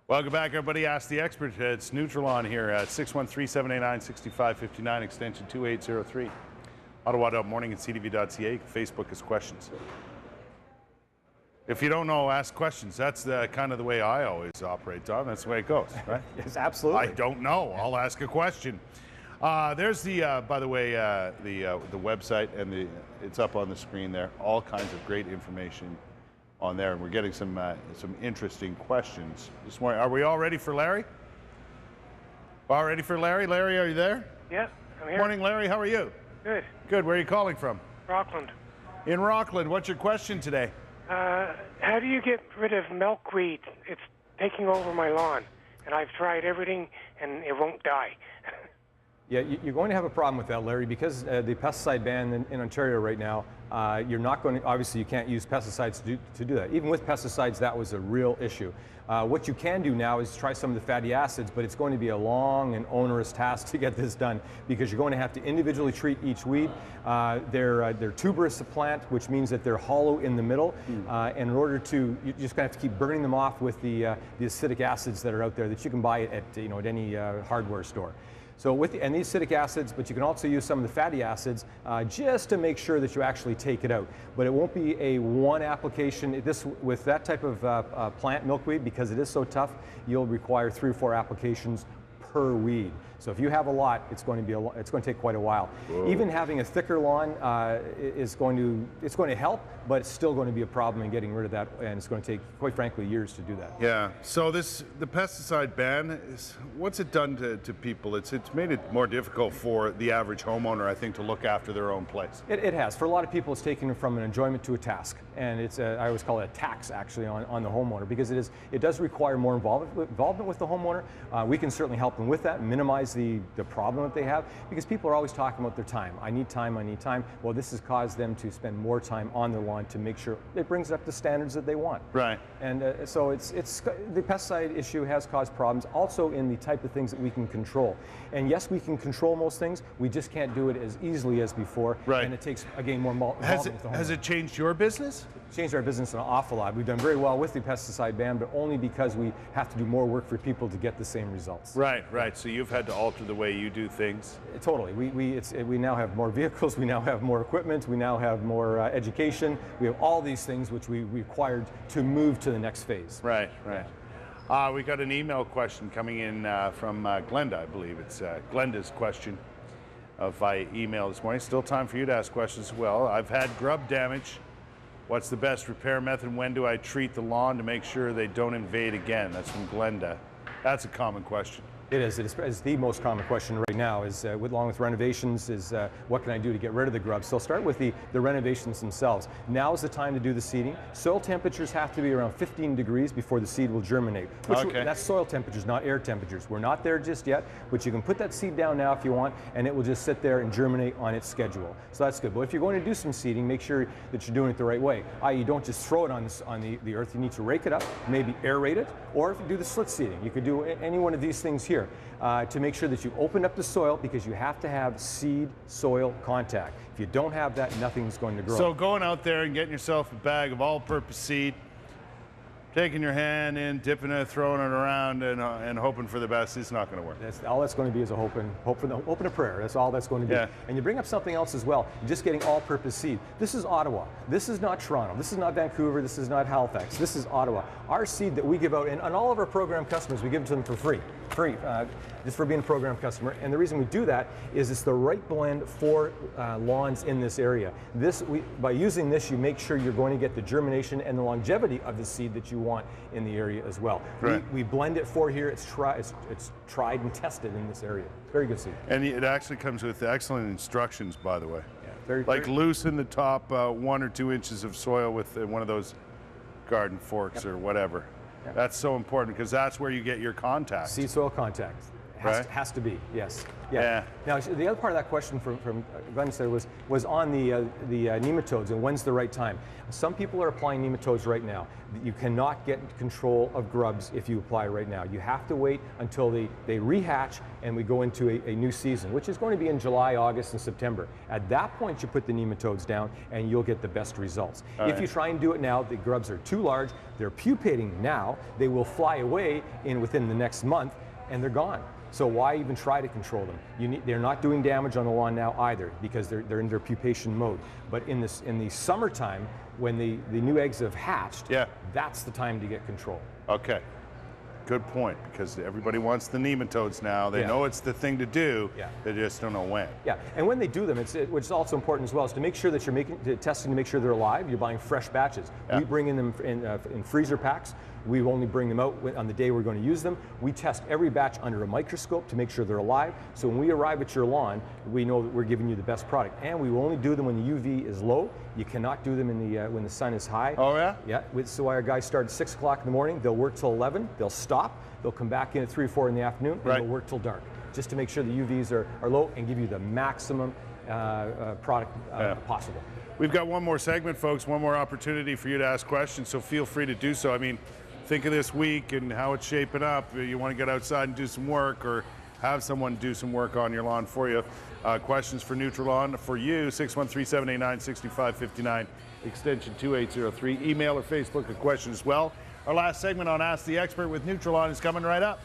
Welcome back, everybody. Ask the Expert. It's Nutri-Lawn here at 613-789-6559, extension 2803. Ottawa Morning at CTV.ca. Facebook is questions. If you don't know, ask questions. That's kind of the way I always operate, Thom. That's the way it goes, right? Yes, absolutely. I don't know. I'll ask a question. There's the, by the way, the website, and it's up on the screen there. All kinds of great information on there, and we're getting some interesting questions this morning. Are we all ready for Larry? All ready for Larry? Larry, are you there? Yeah, I'm here. Morning, Larry. How are you? Good. Good. Where are you calling from? Rockland. In Rockland. What's your question today? How do you get rid of milkweed? It's taking over my lawn, and I've tried everything, and it won't die. Yeah, you're going to have a problem with that, Larry, because the pesticide ban in Ontario right now, you're not going to, obviously you can't use pesticides to do that. Even with pesticides, that was a real issue. What you can do now is try some of the fatty acids, but it's going to be a long and onerous task to get this done because you're going to have to individually treat each weed. They're tuberous at which means that they're hollow in the middle, and in order to, you're just going to have to keep burning them off with the acidic acids that are out there that you can buy at any hardware store. So and these acidic acids, but you can also use some of the fatty acids just to make sure that you actually take it out. But it won't be a one application. With that type of plant milkweed, because it is so tough, you'll require 3 or 4 applications per weed. So if you have a lot, it's going to take quite a while. Whoa. Even having a thicker lawn it's going to help, but it's still going to be a problem in getting rid of that, and it's going to take, quite frankly, years to do that. Yeah. So the pesticide ban what's it done to people? It's made it more difficult for the average homeowner, I think, to look after their own place. It has. For a lot of people, it's taken from an enjoyment to a task, and I always call it a tax actually on the homeowner, because it does require more involvement with the homeowner. We can certainly help them with that, minimize the problem that they have, because people are always talking about their time. I need time, I need time. Well, this has caused them to spend more time on their lawn to make sure it brings up the standards that they want. Right. And so the pesticide issue has caused problems also in the type of things that we can control. And yes, we can control most things, we just can't do it as easily as before. Right. And it takes, again, more involvement with the homeowner. Has it changed your business? It's changed our business an awful lot. We've done very well with the pesticide ban, but only because we have to do more work for people to get the same results. Right, right. So you've had to alter the way you do things. Totally. We now have more vehicles, we now have more equipment, we now have more education. We have all these things which we required to move to the next phase. Right, right. We got an email question coming in from Glenda, I believe. It's Glenda's question via email this morning. Still time for you to ask questions as well. I've had grub damage. What's the best repair method? When do I treat the lawn to make sure they don't invade again? That's from Glenda. That's a common question. It is. It's the most common question right now, is along with renovations, is what can I do to get rid of the grubs? So I'll start with the renovations themselves. Now is the time to do the seeding. Soil temperatures have to be around 15 degrees before the seed will germinate. That's soil temperatures, not air temperatures. We're not there just yet, but you can put that seed down now if you want, and it will just sit there and germinate on its schedule. So that's good. But if you're going to do some seeding, make sure that you're doing it the right way. You don't just throw it on the earth. You need to rake it up, maybe aerate it, or if you do the slit seeding, you could do any one of these things here. To make sure that you open up the soil, because you have to have seed-soil contact. If you don't have that, nothing's going to grow. So going out there and getting yourself a bag of all-purpose seed, taking your hand in, dipping it, throwing it around, and hoping for the best, it's not going to work. All that's going to be is a hope and a prayer. That's all that's going to be. Yeah. And you bring up something else as well, just getting all-purpose seed. This is Ottawa. This is not Toronto. This is not Vancouver. This is not Halifax. This is Ottawa. Our seed that we give out, and on all of our program customers, we give it to them for free. Just for being a program customer. And the reason we do that is it's the right blend for lawns in this area. By using this, you make sure you're going to get the germination and the longevity of the seed that you want in the area as well. Right. We blend it for here. It's tried and tested in this area. Very good seed. And it actually comes with excellent instructions, by the way. Yeah, very loosen the top 1 or 2 inches of soil with one of those garden forks or whatever. Yep. That's so important, because that's where you get your contact. Seed soil contact. Has to be, yes. Yeah. Now, the other part of that question from Glenn said was on the nematodes and when's the right time. Some people are applying nematodes right now. You cannot get control of grubs if you apply right now. You have to wait until they rehatch and we go into a new season, which is going to be in July, August, and September. At that point, you put the nematodes down and you'll get the best results. If you try and do it now, the grubs are too large, they're pupating now, they will fly away within the next month, and they're gone. So why even try to control them? They're not doing damage on the lawn now either because they're in their pupation mode. But in the summertime, when the new eggs have hatched, that's the time to get control. Okay. Good point, because everybody wants the nematodes now. They know it's the thing to do. They just don't know when. Yeah, and when they do them, which is also important as well, is to make sure that you're testing to make sure they're alive. You're buying fresh batches. We bring in them in freezer packs. We only bring them out on the day we're going to use them. We test every batch under a microscope to make sure they're alive. So when we arrive at your lawn, we know that we're giving you the best product. And we will only do them when the UV is low. You cannot do them when the sun is high. Oh yeah? Yeah. So our guys start at 6 o'clock in the morning. They'll work till 11. They'll stop. They'll come back in at 3 or 4 in the afternoon, and they'll work till dark, just to make sure the UVs are low and give you the maximum product possible. We've got one more segment, folks, one more opportunity for you to ask questions, so feel free to do so. I mean, think of this week and how it's shaping up. You want to get outside and do some work or have someone do some work on your lawn for you. Questions for Nutri-Lawn for you, 613-789-6559, extension 2803. Email or Facebook a question as well. Our last segment on Ask the Expert with Nutri-Lawn is coming right up.